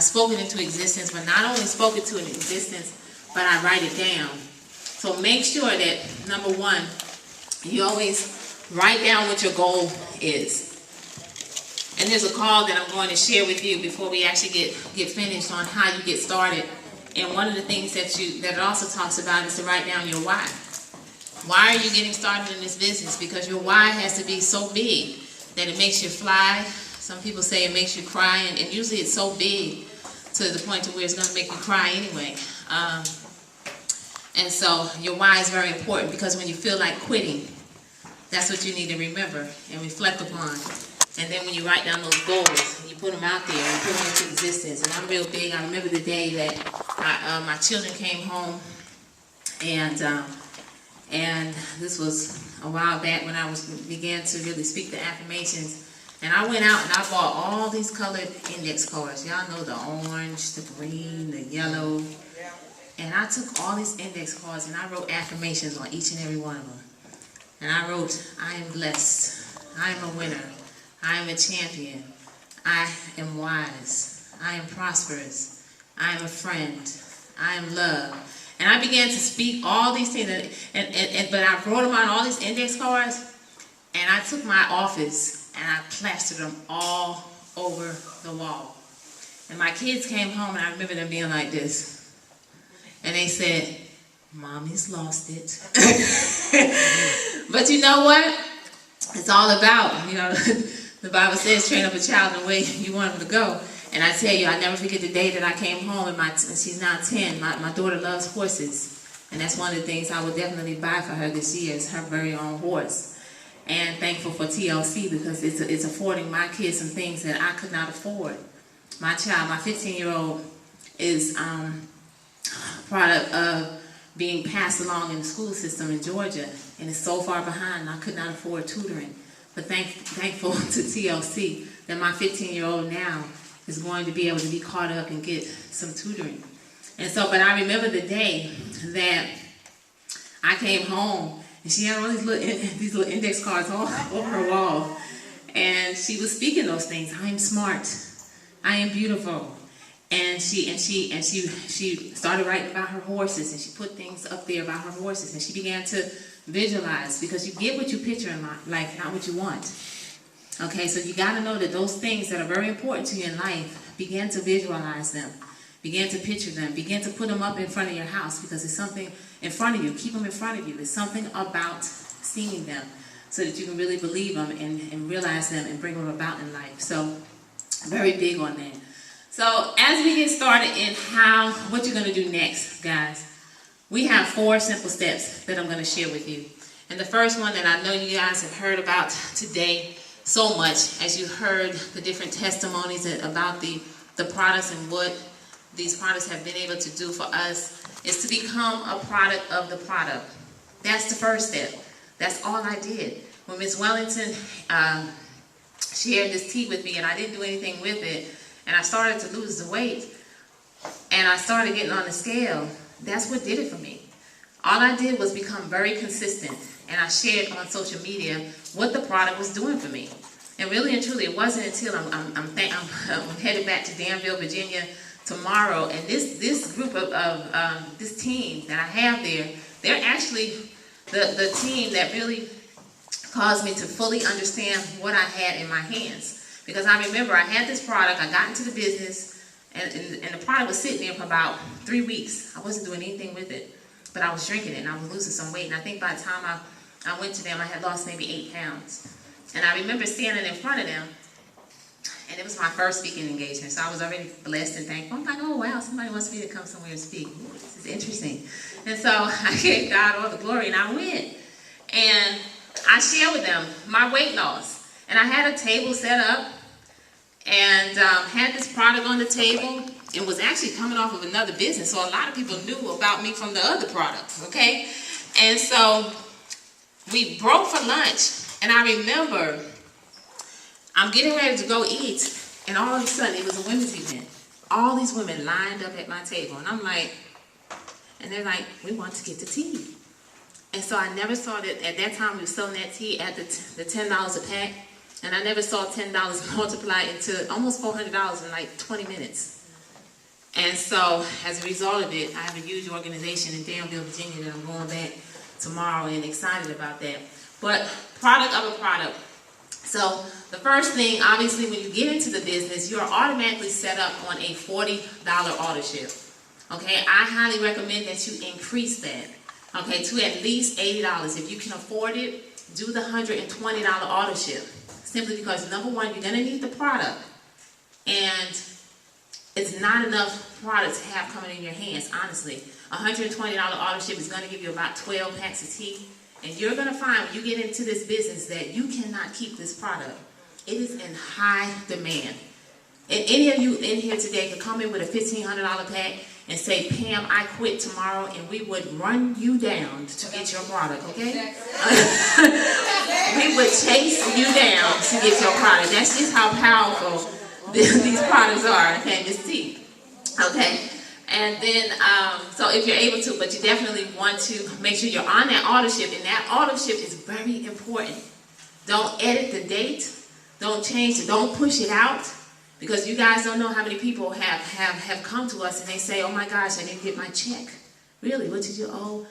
spoke it into existence, but not only spoke it to an existence, but I write it down. So make sure that, number one, you always write down what your goal is. And there's a call that I'm going to share with you before we actually get finished on how you get started. And one of the things that it also talks about is to write down your why. Why are you getting started in this business? Because your why has to be so big that it makes you fly. Some people say it makes you cry, and usually it's so big to the point to where it's going to make you cry anyway. And so your why is very important, because when you feel like quitting, that's what you need to remember and reflect upon. And then when you write down those goals, and you put them out there and put them into existence. And I'm real big. I remember the day that my children came home, and this was a while back when I began to really speak the affirmations. And I went out and I bought all these colored index cards. Y'all know the orange, the green, the yellow. And I took all these index cards and I wrote affirmations on each and every one of them. And I wrote, I am blessed. I am a winner. I am a champion. I am wise. I am prosperous. I am a friend. I am love. And I began to speak all these things. But I wrote them on all these index cards. And I took my office and I plastered them all over the wall. And my kids came home, and I remember them being like this. And they said, Mommy's lost it. But you know what? It's all about, the Bible says, train up a child in the way you want him to go. And I tell you, I never forget the day that I came home, and she's now 10. My daughter loves horses. And that's one of the things I would definitely buy for her this year, is her very own horse. And thankful for TLC, because it's affording my kids some things that I could not afford. My child, my 15-year-old, is a product of being passed along in the school system in Georgia, and is so far behind I could not afford tutoring. But thankful to TLC that my 15-year-old now is going to be able to be caught up and get some tutoring. And so, but I remember the day that I came home, and she had all these little index cards all over her wall. And she was speaking those things. I am smart. I am beautiful. And she started writing about her horses, and she put things up there about her horses. And she began to visualize, because you get what you picture in life, not what you want. Okay, so you got to know that those things that are very important to you in life, begin to visualize them. Begin to picture them. Begin to put them up in front of your house, because there's something in front of you. Keep them in front of you. There's something about seeing them so that you can really believe them and realize them and bring them about in life. So, very big on that. So, as we get started in what you're going to do next, guys, we have 4 simple steps that I'm going to share with you. And the first one that I know you guys have heard about today so much, as you heard the different testimonies about the products and what these products have been able to do for us, is to become a product of the product. That's the first step. That's all I did. When Miss Wellington shared this tea with me, and I didn't do anything with it, and I started to lose the weight, and I started getting on the scale, that's what did it for me. All I did was become very consistent, and I shared on social media what the product was doing for me. And really and truly, it wasn't until I'm headed back to Danville, Virginia tomorrow, and this group of this team that I have there, they're actually the team that really caused me to fully understand what I had in my hands. Because I remember I had this product, I got into the business, and the product was sitting there for about 3 weeks. I wasn't doing anything with it, but I was drinking it, and I was losing some weight. And I think by the time I went to them, I had lost maybe 8 pounds. And I remember standing in front of them, and it was my first speaking engagement, so I was already blessed and thankful. I'm like, oh wow, somebody wants me to come somewhere and speak. Ooh, this is interesting. And so I gave God all the glory, and I went. And I shared with them my weight loss. And I had a table set up, and had this product on the table, and was actually coming off of another business. So a lot of people knew about me from the other products, okay? And so we broke for lunch, and I remember I'm getting ready to go eat, and all of a sudden, it was a women's event. All these women lined up at my table, and I'm like, and they're like, we want to get the tea. And so I never saw that, at that time we were selling that tea at the $10 a pack, and I never saw $10 multiply into almost $400 in like 20 minutes. And so, as a result of it, I have a huge organization in Danville, Virginia that I'm going back tomorrow and excited about that. But product of a product. So the first thing, obviously, when you get into the business, you're automatically set up on a $40 auto ship. Okay, I highly recommend that you increase that, okay, to at least $80. If you can afford it, do the $120 auto ship. Simply because, number one, you're going to need the product. And it's not enough product to have coming in your hands, honestly. $120 auto ship is going to give you about 12 packs of tea. And you're going to find when you get into this business that you cannot keep this product. It is in high demand. And any of you in here today could come in with a $1,500 pack and say, Pam, I quit tomorrow, and we would run you down to get your product, okay? We would chase you down to get your product. That's just how powerful these products are, okay, this tea, okay? And then, so if you're able to, but you definitely want to make sure you're on that auto ship, and that auto ship is very important. Don't edit the date, don't change it, don't push it out, because you guys don't know how many people have come to us and they say, oh my gosh, I didn't get my check. Really, what did you owe?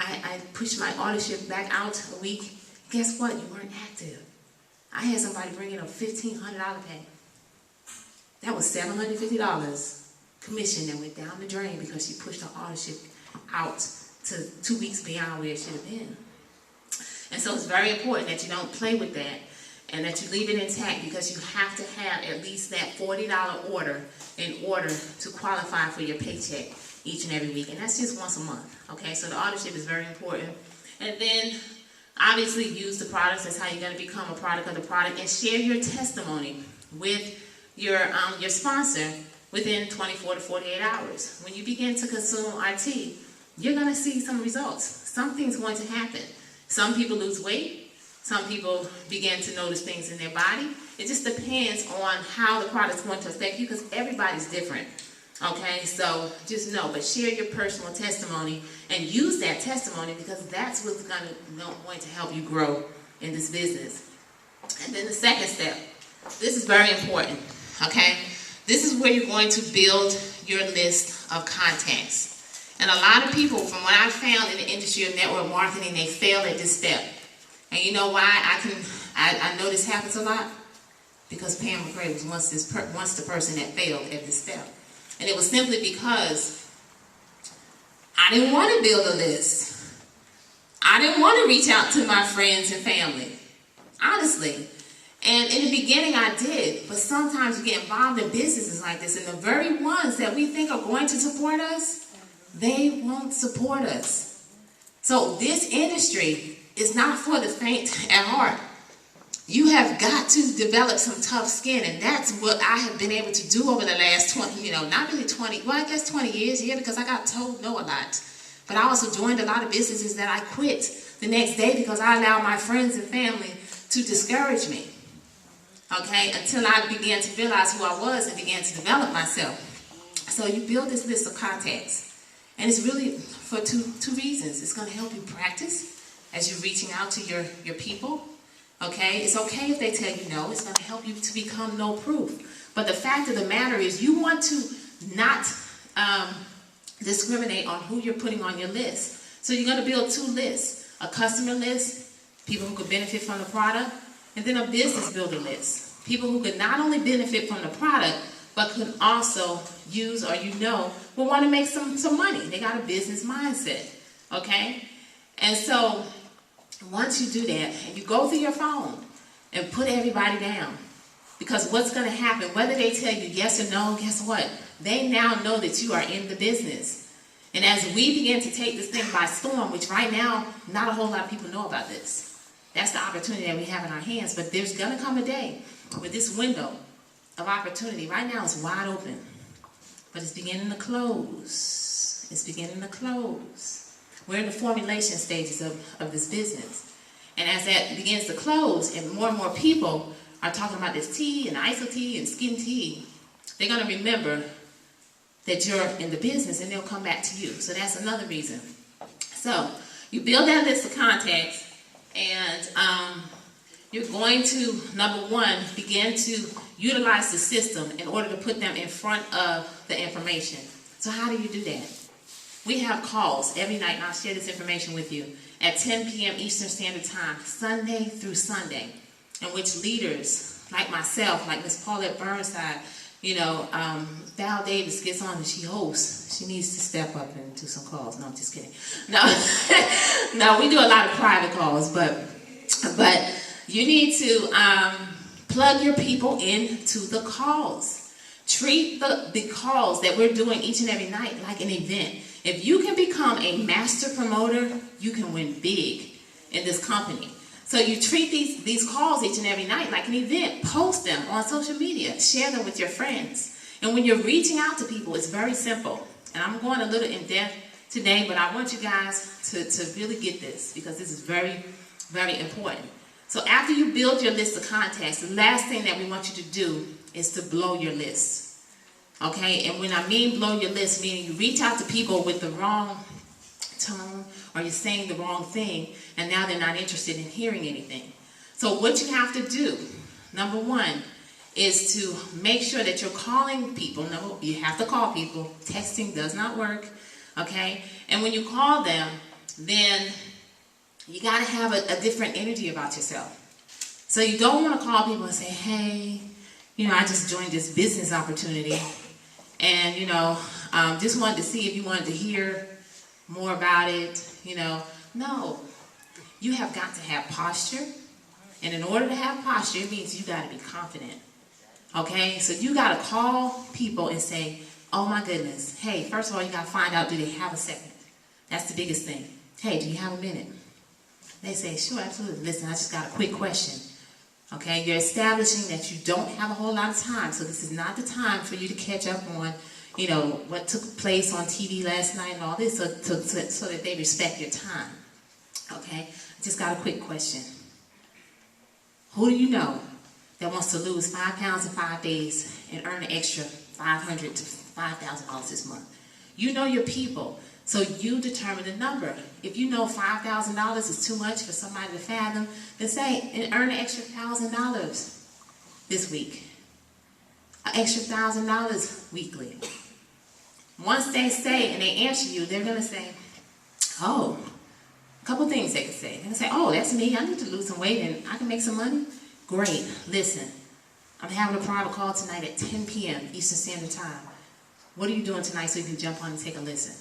I pushed my auto ship back out a week. Guess what? You weren't active. I had somebody bring in a $1,500 pay. That was $750 commission that went down the drain because she pushed her auto ship out to 2 weeks beyond where it should have been. And so it's very important that you don't play with that and that you leave it intact, because you have to have at least that $40 order in order to qualify for your paycheck each and every week. And that's just once a month, okay? So the auto ship is very important. And then obviously use the products. That's how you're going to become a product of the product. And share your testimony with your sponsor within 24 to 48 hours. When you begin to consume our tea, you're going to see some results. Something's going to happen. Some people lose weight. Some people begin to notice things in their body. It just depends on how the product's going to affect you, because everybody's different. Okay, so just know, but share your personal testimony and use that testimony, because that's what's going to help you grow in this business. And then the second step, this is very important, okay? This is where you're going to build your list of contacts. And a lot of people, from what I've found in the industry of network marketing, they fail at this step. And you know why I know this happens a lot? Because Pam McRae was once the person that failed at this step. And it was simply because I didn't want to build a list. I didn't want to reach out to my friends and family, honestly. And in the beginning I did, but sometimes you get involved in businesses like this, and the very ones that we think are going to support us, they won't support us. So this industry is not for the faint at heart. You have got to develop some tough skin, and that's what I have been able to do over the last 20, not really 20, well, I guess 20 years, yeah, because I got told no a lot. But I also joined a lot of businesses that I quit the next day because I allowed my friends and family to discourage me, okay, until I began to realize who I was and began to develop myself. So you build this list of contacts, and it's really for two reasons. It's going to help you practice as you're reaching out to your people. Okay, it's okay if they tell you no. It's going to help you to become no proof. But the fact of the matter is, you want to not discriminate on who you're putting on your list. So you're going to build two lists: a customer list, people who could benefit from the product, and then a business builder list, people who could not only benefit from the product, but could also use, or will want to make some money. They got a business mindset. Okay, and so once you do that, and you go through your phone and put everybody down, because what's going to happen, whether they tell you yes or no, guess what? They now know that you are in the business. And as we begin to take this thing by storm, which right now, not a whole lot of people know about this. That's the opportunity that we have in our hands. But there's going to come a day where this window of opportunity right now is wide open. But it's beginning to close. It's beginning to close. We're in the formulation stages of this business. And as that begins to close, and more people are talking about this tea and Iaso tea and skin tea, they're going to remember that you're in the business, and they'll come back to you. So that's another reason. So you build that list of contacts, and you're going to, number one, begin to utilize the system in order to put them in front of the information. So how do you do that? We have calls every night, and I'll share this information with you, at 10 p.m. Eastern Standard Time, Sunday through Sunday, in which leaders like myself, like Miss Paulette Burnside, Val Davis gets on and she hosts. She needs to step up and do some calls. No, I'm just kidding. No, no, we do a lot of private calls, but you need to plug your people into the calls. Treat the calls that we're doing each and every night like an event. If you can become a master promoter, you can win big in this company. So you treat these calls each and every night like an event. Post them on social media. Share them with your friends. And when you're reaching out to people, it's very simple. And I'm going a little in depth today, but I want you guys to really get this, because this is very, very important. So after you build your list of contacts, the last thing that we want you to do is to blow your list. Okay? And when I mean blow your list, meaning you reach out to people with the wrong tone, or you're saying the wrong thing, and now they're not interested in hearing anything. So what you have to do, number one, is to make sure that you're calling people. You have to call people. Texting does not work. Okay? And when you call them, then you got to have a different energy about yourself. So you don't want to call people and say, hey, I just joined this business opportunity, and, just wanted to see if you wanted to hear more about it. No. You have got to have posture. And in order to have posture, it means you got to be confident. Okay? So you got to call people and say, oh my goodness. Hey, first of all, you got to find out, do they have a second? That's the biggest thing. Hey, do you have a minute? They say, sure, absolutely. Listen, I just got a quick question. Okay? You're establishing that you don't have a whole lot of time. So this is not the time for you to catch up on, what took place on TV last night and all this, so that they respect your time. Okay? I just got a quick question. Who do you know that wants to lose 5 pounds in 5 days and earn an extra $500 to $5,000 this month? You know your people, so you determine the number. If you know $5,000 is too much for somebody to fathom, then say, and earn an extra $1,000 this week. An extra $1,000 weekly. Once they say and they answer you, they're going to say, oh, a couple things they can say. They're going to say, oh, that's me. I need to lose some weight and I can make some money. Great. Listen, I'm having a private call tonight at 10 p.m. Eastern Standard Time. What are you doing tonight so you can jump on and take a listen?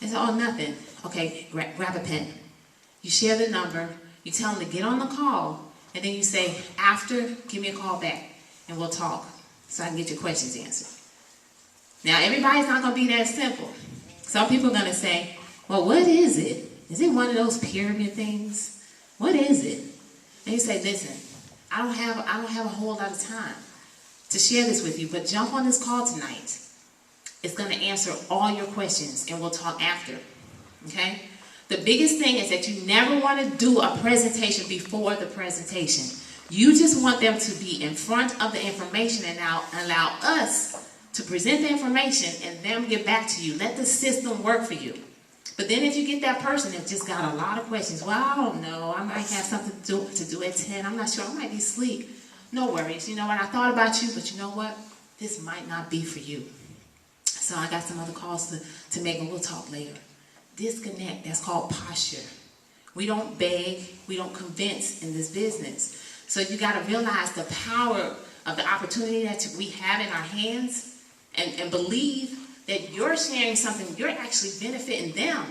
They say, oh, nothing. Okay, grab a pen. You share the number. You tell them to get on the call. And then you say, after, give me a call back and we'll talk so I can get your questions answered. Now, everybody's not going to be that simple. Some people are going to say, well, what is it? Is it one of those pyramid things? What is it? And you say, listen, I don't have a whole lot of time to share this with you, but jump on this call tonight. It's going to answer all your questions, and we'll talk after. Okay? The biggest thing is that you never want to do a presentation before the presentation. You just want them to be in front of the information and now allow us to present the information and them get back to you. Let the system work for you. But then if you get that person that just got a lot of questions, well, I don't know, I might have something to do at 10, I'm not sure, I might be asleep. No worries, you know what, I thought about you, but you know what, this might not be for you. So I got some other calls to make, and we'll talk later. Disconnect, that's called posture. We don't beg, we don't convince in this business. So you got to realize the power of the opportunity that we have in our hands, and believe that you're sharing something, you're actually benefiting them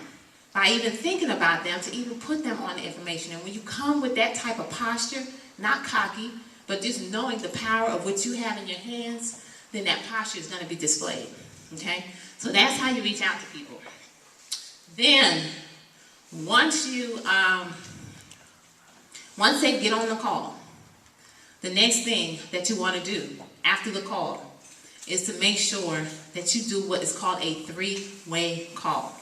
by even thinking about them to even put them on the information. And when you come with that type of posture, not cocky, but just knowing the power of what you have in your hands, then that posture is going to be displayed. Okay? So that's how you reach out to people. Then, once they get on the call, the next thing that you want to do after the call is to make sure that you do what is called a three-way call.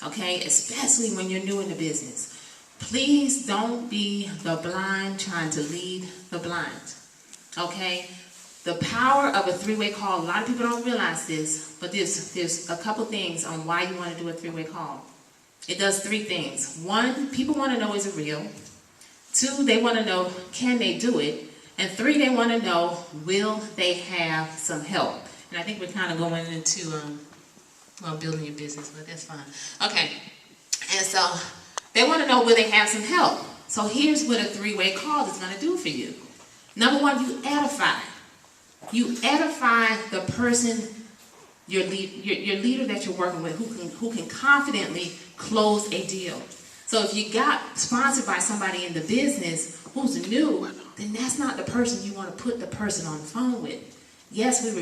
Okay? Especially when you're new in the business. Please don't be the blind trying to lead the blind. Okay? The power of a three-way call, a lot of people don't realize this, but there's a couple things on why you want to do a three-way call. It does 3 things. 1, people want to know, is it real? 2, they want to know, can they do it? And 3, they want to know, will they have some help? And I think we're kind of going into Well, building your business, but that's fine. Okay, and so they want to know will they have some help. So here's what a three-way call is going to do for you. Number one, you edify. You edify the person, your leader that you're working with, who can confidently close a deal. So if you got sponsored by somebody in the business who's new, then that's not the person you want to put the person on the phone with. Yes, we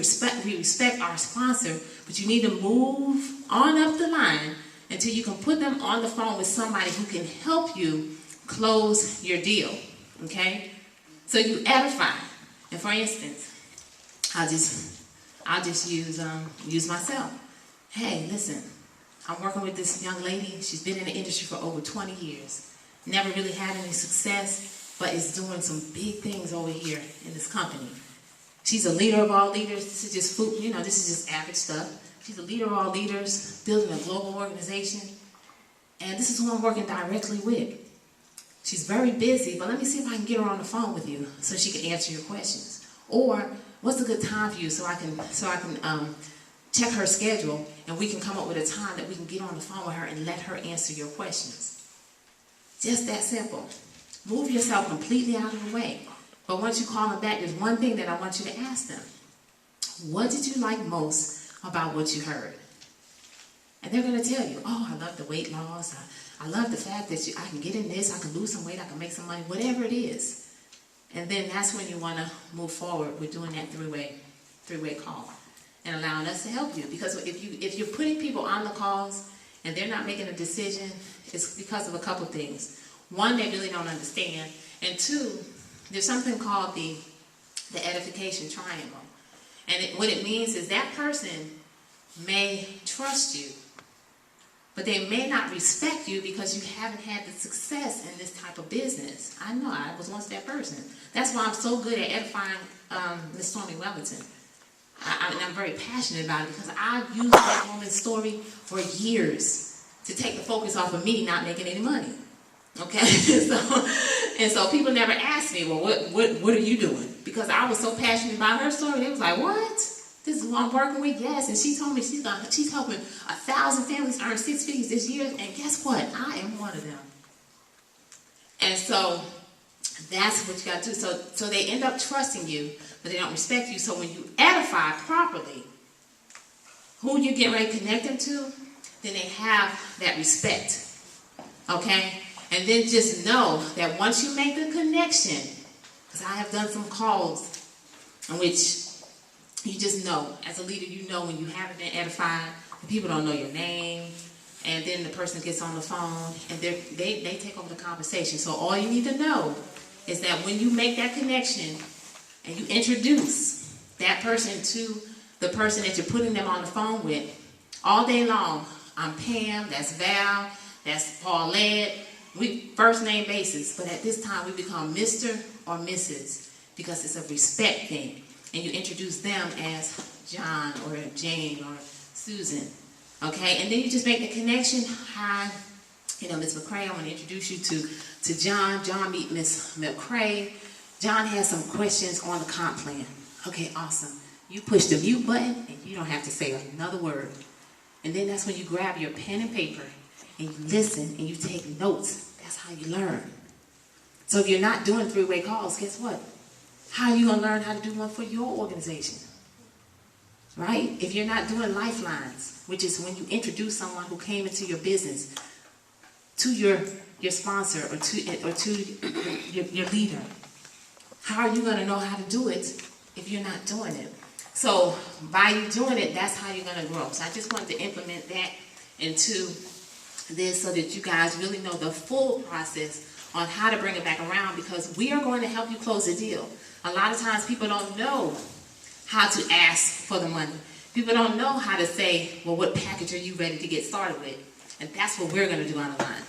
respect our sponsor, but you need to move on up the line until you can put them on the phone with somebody who can help you close your deal. Okay? So you edify. And for instance, I'll just use myself. Hey, listen, I'm working with this young lady. She's been in the industry for over 20 years. Never really had any success, but is doing some big things over here in this company. She's a leader of all leaders. This is just food, this is just average stuff. She's a leader of all leaders, building a global organization. And this is who I'm working directly with. She's very busy, but let me see if I can get her on the phone with you so she can answer your questions. Or what's a good time for you so I can check her schedule and we can come up with a time that we can get on the phone with her and let her answer your questions. Just that simple. Move yourself completely out of the way. But once you call them back, there's one thing that I want you to ask them. What did you like most about what you heard? And they're going to tell you, oh, I love the weight loss. I love the fact that I can get in this, I can lose some weight, I can make some money, whatever it is. And then that's when you want to move forward with doing that three-way call and allowing us to help you. Because if you're putting people on the calls and they're not making a decision, it's because of a couple things. One, they really don't understand. And two, there's something called the edification triangle. And what it means is that person may trust you, but they may not respect you because you haven't had the success in this type of business. I know, I was once that person. That's why I'm so good at edifying Miss Stormy Wellington. And I'm very passionate about it because I've used that woman's story for years to take the focus off of me not making any money. Okay? So people never asked me, well, what are you doing? Because I was so passionate about her story. They was like, what? This is who I'm working with? Yes. And she told me she's helping 1,000 families earn 6 figures this year. And guess what? I am one of them. And so that's what you got to do. So they end up trusting you, but they don't respect you. So when you edify properly who you get ready to connect them to, then they have that respect. Okay? And then just know that once you make the connection, because I have done some calls in which you just know, as a leader, you know when you haven't been edified, the people don't know your name, and then the person gets on the phone, and they take over the conversation. So all you need to know is that when you make that connection, and you introduce that person to the person that you're putting them on the phone with, all day long, I'm Pam, that's Val, that's Paulette, we first name basis, but at this time we become Mr. or Mrs. because it's a respect thing. And you introduce them as John or Jane or Susan. Okay? And then you just make the connection. Hi, Ms. McCray, I want to introduce you to John. John, meet Ms. McCray. John has some questions on the comp plan. Okay, awesome. You push the mute button and you don't have to say another word. And then that's when you grab your pen and paper and you listen and you take notes. That's how you learn. So if you're not doing three-way calls, guess what? How are you going to learn how to do one for your organization? Right? If you're not doing lifelines, which is when you introduce someone who came into your business to your sponsor or to your leader, how are you going to know how to do it if you're not doing it? So by you doing it, that's how you're going to grow. So I just wanted to implement that into this so that you guys really know the full process on how to bring it back around, because we are going to help you close the deal. A lot of times people don't know how to ask for the money. People don't know how to say, well, what package are you ready to get started with? And that's what we're going to do on the line.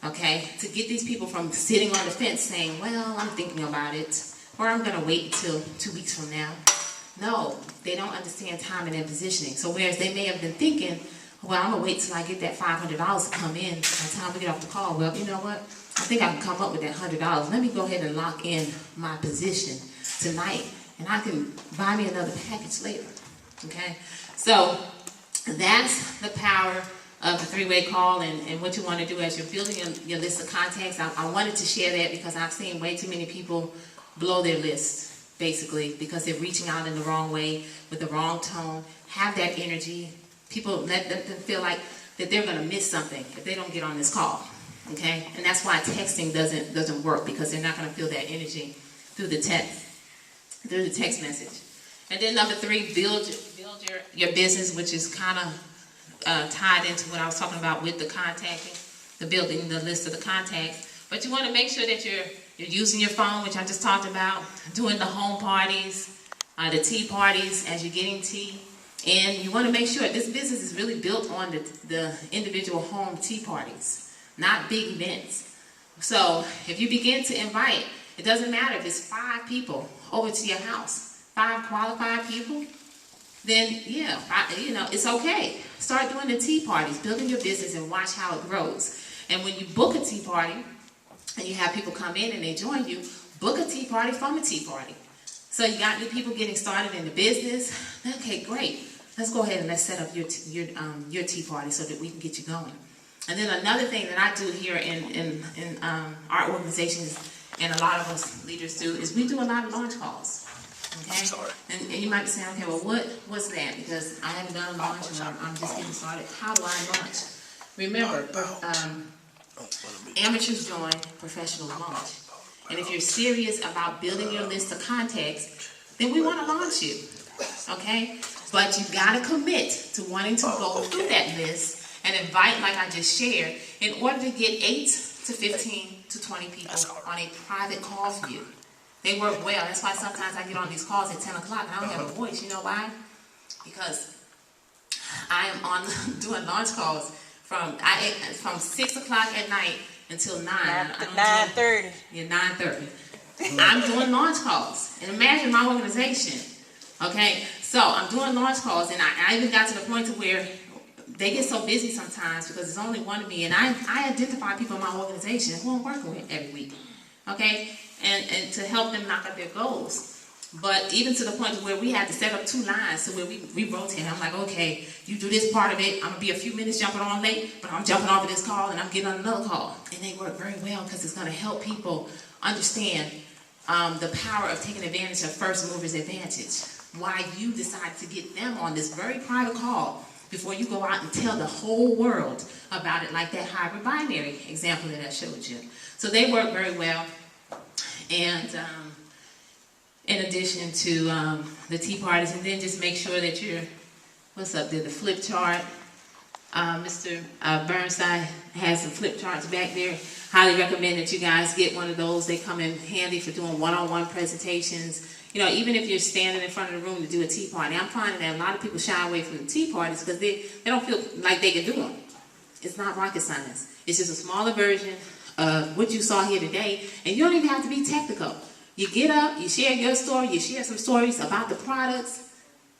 Okay? To get these people from sitting on the fence saying, well, I'm thinking about it, or I'm going to wait until 2 weeks from now. No, they don't understand timing and positioning. So whereas they may have been thinking, well, I'm going to wait till I get that $500 to come in by the time we get off the call. Well, you know what? I think I can come up with that $100. Let me go ahead and lock in my position tonight, and I can buy me another package later. Okay? So That's the power of the three-way call and what you want to do as you're building your list of contacts. I wanted to share that because I've seen way too many people blow their list, basically, because they're reaching out in the wrong way, with the wrong tone. Have that energy. People let them feel like that they're going to miss something if they don't get on this call, okay? And that's why texting doesn't work, because they're not going to feel that energy through the text message. And then number 3, build your business, which is kind of tied into what I was talking about with the contacting, the building the list of the contacts. But you want to make sure that you're using your phone, which I just talked about, doing the home parties, the tea parties as you're getting tea. And you want to make sure this business is really built on the individual home tea parties, not big events. So if you begin to invite, it doesn't matter if it's 5 people over to your house, 5 qualified people, then yeah, it's okay. Start doing the tea parties, building your business, and watch how it grows. And when you book a tea party and you have people come in and they join you, book a tea party from a tea party. So you got new people getting started in the business. Okay, great. Let's go ahead and let's set up your tea party so that we can get you going. And then another thing that I do here in our organizations, and a lot of us leaders do, is we do a lot of launch calls. Okay? And you might be saying, okay, well, what's that? Because I haven't done a launch and I'm just getting started. How do I launch? Remember, amateurs join, professionals launch. And if you're serious about building your list of contacts, then we want to launch you. Okay? But you got to commit to wanting to go through that list and invite, like I just shared, in order to get 8 to 15 to 20 people on a private call for you. They work well. That's why sometimes I get on these calls at 10 o'clock and I don't have a voice. You know why? Because I am on doing launch calls from 6 o'clock at night until 9. 9:30. Yeah, 9:30. I'm doing launch calls. And imagine my organization. Okay? So I'm doing launch calls, and I even got to the point to where they get so busy sometimes because there's only one of me, and I identify people in my organization who I'm working with every week. Okay? And to help them knock out their goals. But even to the point where we had to set up 2 lines so where we rotate. I'm like, okay, you do this part of it. I'm going to be a few minutes jumping on late, but I'm jumping off of this call and I'm getting on another call. And they work very well because it's going to help people understand the power of taking advantage of first mover's advantage. Why you decide to get them on this very private call before you go out and tell the whole world about it, like that hybrid binary example that I showed you. So they work very well. And in addition to the tea parties, and then just make sure that you're, what's up there, the flip chart. Mr. Burnside has some flip charts back there. Highly recommend that you guys get one of those. They come in handy for doing one-on-one presentations. You know, even if you're standing in front of the room to do a tea party, I'm finding that a lot of people shy away from the tea parties because they don't feel like they can do them. It's not rocket science. It's just a smaller version of what you saw here today, and you don't even have to be technical. You get up, you share your story, you share some stories about the products,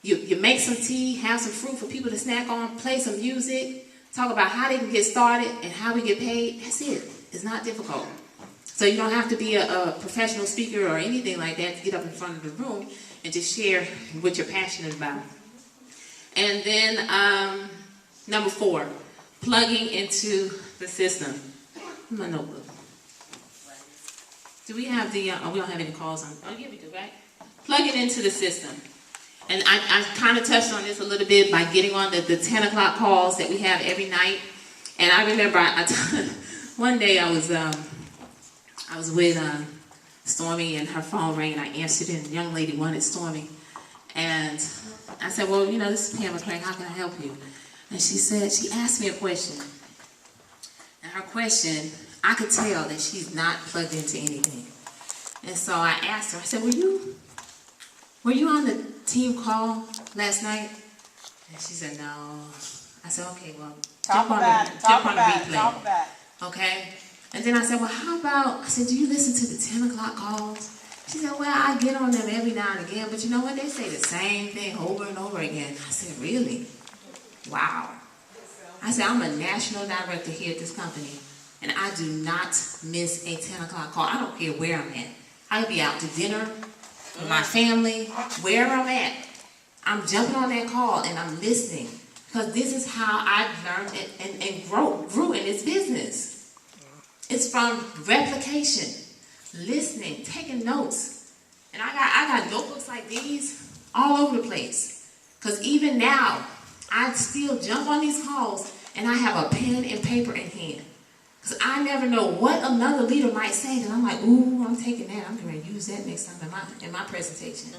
you make some tea, have some fruit for people to snack on, play some music, talk about how they can get started and how we get paid. That's it. It's not difficult. So you don't have to be a professional speaker or anything like that to get up in front of the room and just share what you're passionate about. And then number 4, plugging into the system. My notebook. Do we have the, we don't have any calls on, oh yeah we do, right? Plug it into the system. And I kind of touched on this a little bit by getting on the 10 o'clock calls that we have every night. And I remember one day I was with Stormy and her phone rang and I answered it and the young lady wanted Stormy. And I said, well, you know, this is Pam McCrae, how can I help you? And she asked me a question. And her question, I could tell that she's not plugged into anything. And so I asked her, I said, were you on the team call last night? And she said, no. I said, okay, well, jump on the replay. Okay? And then I said, well, how about, I said, do you listen to the 10 o'clock calls? She said, well, I get on them every now and again, but you know what? They say the same thing over and over again. I said, really? Wow. I said, I'm a national director here at this company, and I do not miss a 10 o'clock call. I don't care where I'm at. I could be out to dinner with my family, wherever I'm at. I'm jumping on that call, and I'm listening Because this is how I learned and grew in this business. It's from replication, listening, taking notes. And I got notebooks like these all over the place. Because even now, I still jump on these calls and I have a pen and paper in hand. Because I never know what another leader might say. And I'm like, ooh, I'm taking that. I'm going to use that next time in my presentation.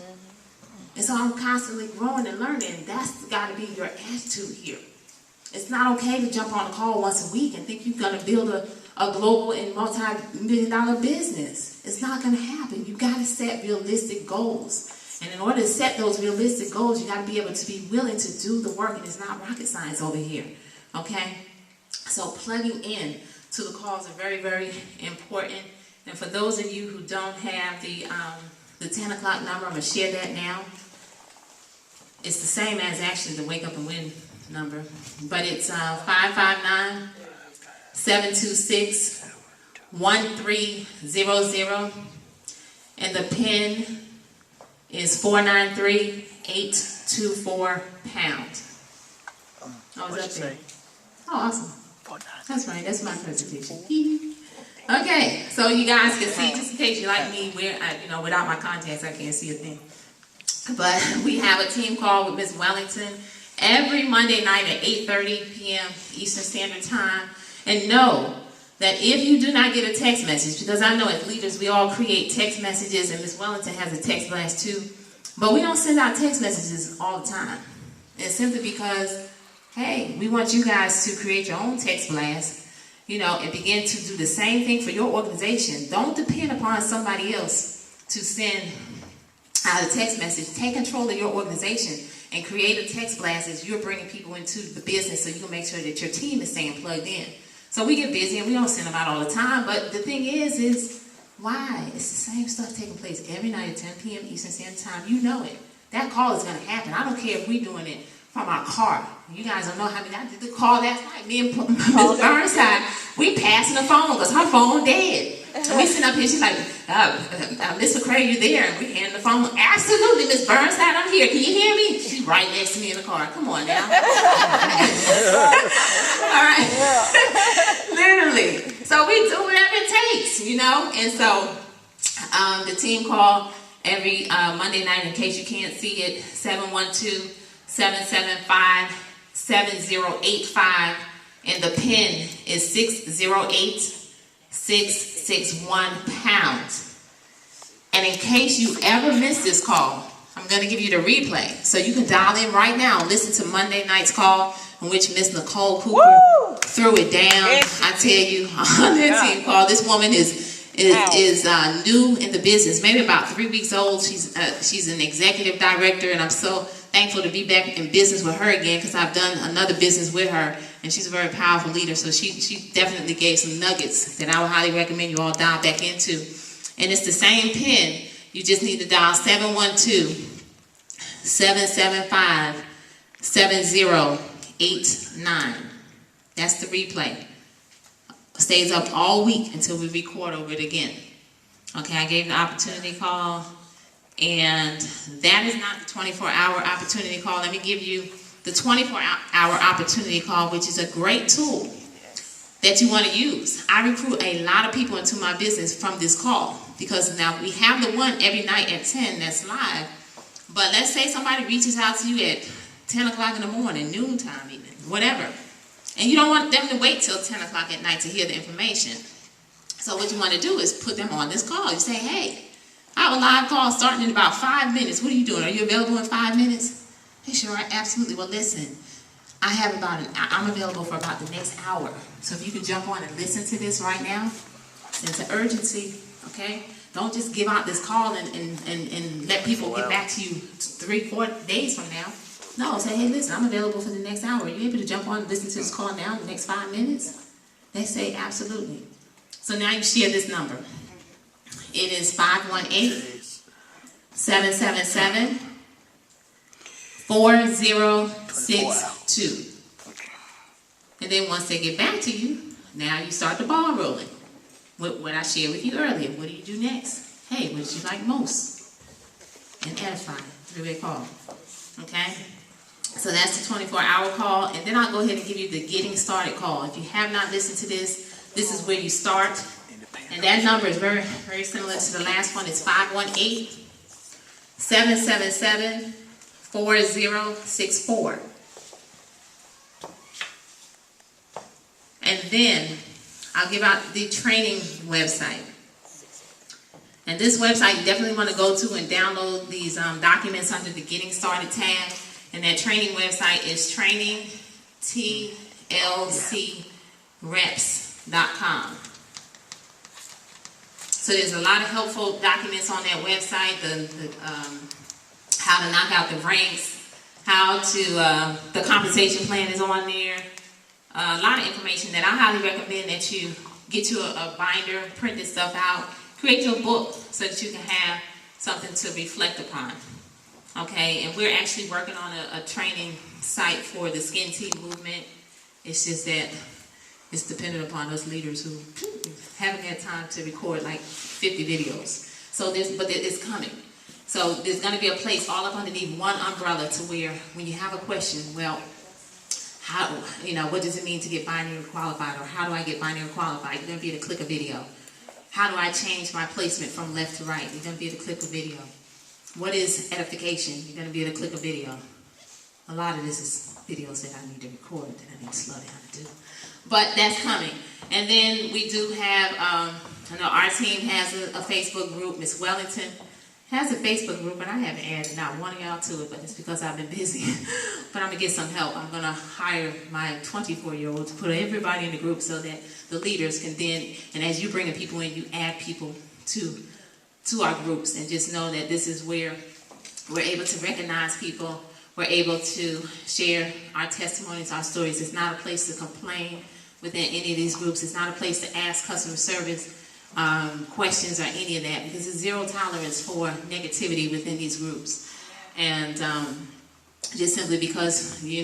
And so I'm constantly growing and learning. That's got to be your attitude here. It's not okay to jump on a call once a week and think you're going to build a global and multi-million-dollar business. It's not going to happen. You got to set realistic goals. And in order to set those realistic goals, you got to be able to be willing to do the work. And it's not rocket science over here. Okay? So plugging in to the calls are very, very important. And for those of you who don't have the 10 o'clock number, I'm going to share that now. It's the same as actually the Wake Up and Win number, but it's 559-726-1300, and the PIN is 493824#. Oh, is that there? Oh, awesome. That's right. That's my presentation. Okay, so you guys can see, just in case you like me, without my contacts, I can't see a thing. But we have a team call with Ms. Wellington every Monday night at 8:30 p.m. Eastern Standard Time. And know that if you do not get a text message, because I know as leaders we all create text messages, and Ms. Wellington has a text blast too, but we don't send out text messages all the time. It's simply because, hey, we want you guys to create your own text blast, and begin to do the same thing for your organization. Don't depend upon somebody else to send out a text message. Take control of your organization and create a text blast as you're bringing people into the business so you can make sure that your team is staying plugged in. So we get busy and we don't send them out all the time, but the thing is why? It's the same stuff taking place every night at 10 p.m. Eastern Standard Time. You know it. That call is going to happen. I don't care if we're doing it from our car. You guys don't know how many. I did the call last night. Me and Ms. Burnside, we passing the phone because her phone dead. And we sitting up here, she's like, Miss McCray, you there? And we handing the phone. Absolutely, Miss Burnside, I'm here. Can you hear me? She's right next to me in the car. Come on now. All right. Literally. So we do whatever it takes, And so the team call every Monday night, in case you can't see it, 712-775-7085. And the PIN is 608-661#. And in case you ever miss this call, I'm going to give you the replay. So you can dial in right now and listen to Monday night's call in which Miss Nicole Cooper threw it down. I tell you, on that team call, this woman is new in the business, maybe about 3 weeks old. She's an executive director, and I'm so thankful to be back in business with her again because I've done another business with her, and she's a very powerful leader. So she definitely gave some nuggets that I would highly recommend you all dial back into. And it's the same PIN. You just need to dial 712-775-7089. That's the replay. Stays up all week until we record over it again. Okay, I gave the opportunity call, and that is not the 24-hour opportunity call. Let me give you the 24-hour opportunity call, which is a great tool that you want to use. I recruit a lot of people into my business from this call because now we have the one every night at 10 that's live. But let's say somebody reaches out to you at 10 o'clock in the morning, noontime even, whatever. And you don't want them to wait till 10 o'clock at night to hear the information. So what you want to do is put them on this call. You say, hey, I have a live call starting in about 5 minutes. What are you doing? Are you available in 5 minutes? Hey, sure, absolutely. Well, listen, I'm available for about the next hour. So if you can jump on and listen to this right now, sense of urgency, okay? Don't just give out this call and let people get back to you 3-4 days from now. No, say, hey, listen, I'm available for the next hour. Are you able to jump on and listen to this call now in the next 5 minutes? They say, absolutely. So now you share this number. It is 518-777-4062. And then once they get back to you, now you start the ball rolling. What I shared with you earlier. What do you do next? Hey, what did you like most? And edify. 3-way call. Okay? So that's the 24-hour call. And then I'll go ahead and give you the getting started call. If you have not listened to this, this is where you start. And that number is very, very similar to the last one. It's 518-777-4064. And then I'll give out the training website. And this website you definitely want to go to and download these documents under the Getting Started tab. And that training website is trainingtlcreps.com. So there's a lot of helpful documents on that website. How to knock out the ranks, how to the compensation plan is on there. A lot of information that I highly recommend that you get you a binder, print this stuff out, create your book so that you can have something to reflect upon. Okay, and we're actually working on a training site for the skin tea movement. It's just that it's dependent upon us leaders who haven't had time to record like 50 videos. So but it's coming. So there's going to be a place all up underneath one umbrella to where when you have a question, well, how, what does it mean to get binary qualified, or how do I get binary qualified? You're going to be able to click a video. How do I change my placement from left to right? You're going to be able to click a video. What is edification? You're going to be able to click a video. A lot of this is videos that I need to record that I need to slow down to do. But that's coming. And then we do have, I know our team has a Facebook group. Miss Wellington has a Facebook group, and I haven't added not one of y'all to it, but it's because I've been busy. But I'm going to get some help. I'm going to hire my 24-year-old to put everybody in the group so that the leaders can then, and as you bring people in, you add people to our groups, and just know that this is where we're able to recognize people. We're able to share our testimonies, our stories. It's not a place to complain within any of these groups. It's not a place to ask customer service questions or any of that, because there's zero tolerance for negativity within these groups. And just simply because, if you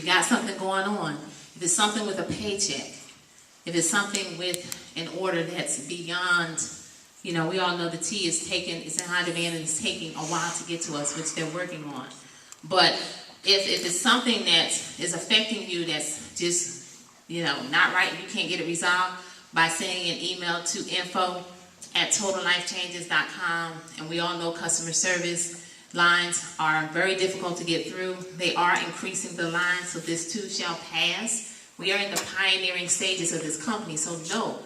got something going on, if it's something with a paycheck, if it's something with an order that's beyond, we all know the tea it's in high demand and it's taking a while to get to us, which they're working on. But if it's something that is affecting you that's just, not right, you can't get it resolved, by sending an email to info@totallifechanges.com. And we all know customer service lines are very difficult to get through. They are increasing the lines, so this too shall pass. We are in the pioneering stages of this company, so no.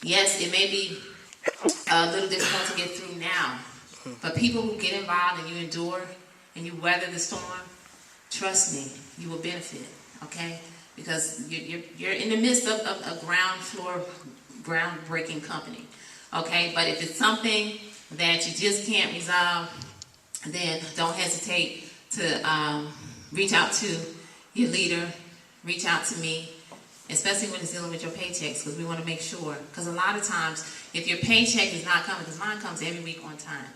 Yes, it may be a little difficult to get through now, but people who get involved and you endure and you weather the storm, trust me, you will benefit, okay? Because you're in the midst of a groundbreaking company, okay? But if it's something that you just can't resolve, then don't hesitate to reach out to your leader, reach out to me, especially when it's dealing with your paychecks, because we want to make sure. Because a lot of times, if your paycheck is not coming, because mine comes every week on time,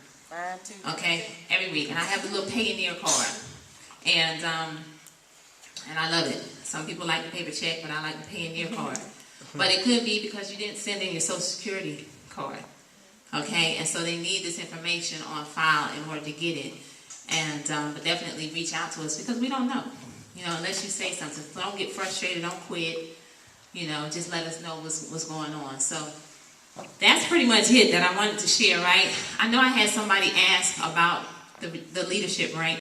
okay? Every week, and I have a little Payoneer card, and I love it. Some people like the paper check, but I like the Payoneer card. But it could be because you didn't send in your Social Security card, okay? And so they need this information on file in order to get it. And but definitely reach out to us, because we don't know, unless you say something. So don't get frustrated, don't quit. Just let us know what's going on. So that's pretty much it that I wanted to share, right? I know I had somebody ask about the leadership rank.